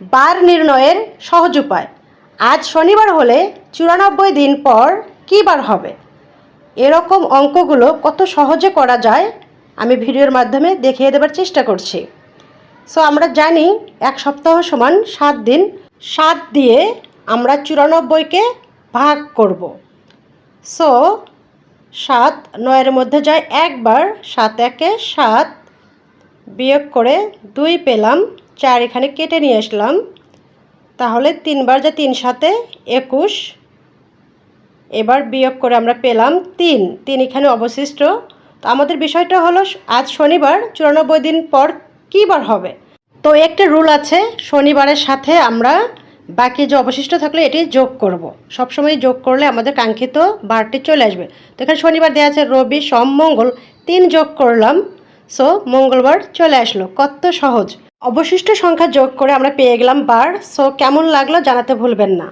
বার নির্ণয়ের সহজ উপায়। আজ শনিবার হলে 94 দিন পর কী বার হবে? এরকম অঙ্কগুলো কত সহজে করা যায় আমি ভিডিওর মাধ্যমে দেখিয়ে দেবার চেষ্টা করছি। সো আমরা জানি এক সপ্তাহ সমান 7 দিন। 7 দিয়ে আমরা 94কে ভাগ করব। সো 7 9-এর মধ্যে যায় একবার, 7 একে 7, বিয়োগ করে 2 পেলাম, 4 এখানে কেটে নিয়ে আসলাম, তাহলে 3 বার যা 3 7-এ 21। এবার বিয়োগ করে আমরা পেলাম 3 এখানে অবশিষ্ট। তো আমাদের বিষয়টা হলো আজ শনিবার, 94 দিন পর কী বার হবে। তো একটা রুল আছে, শনিবারের সাথে আমরা বাকি যে অবশিষ্ট থাকলে এটি যোগ করব। সবসময় যোগ করলে আমাদের কাঙ্ক্ষিত বারটি চলে আসবে। তো এখানে শনিবার দেওয়া আছে রবি সোম মঙ্গল, 3 যোগ করলাম, সো মঙ্গলবার চলে আসলো। কত সহজ। অবশিষ্ট সংখ্যা যোগ করে আমরা পেয়ে গেলাম বার। সো কেমন লাগলো জানাতে ভুলবেন না।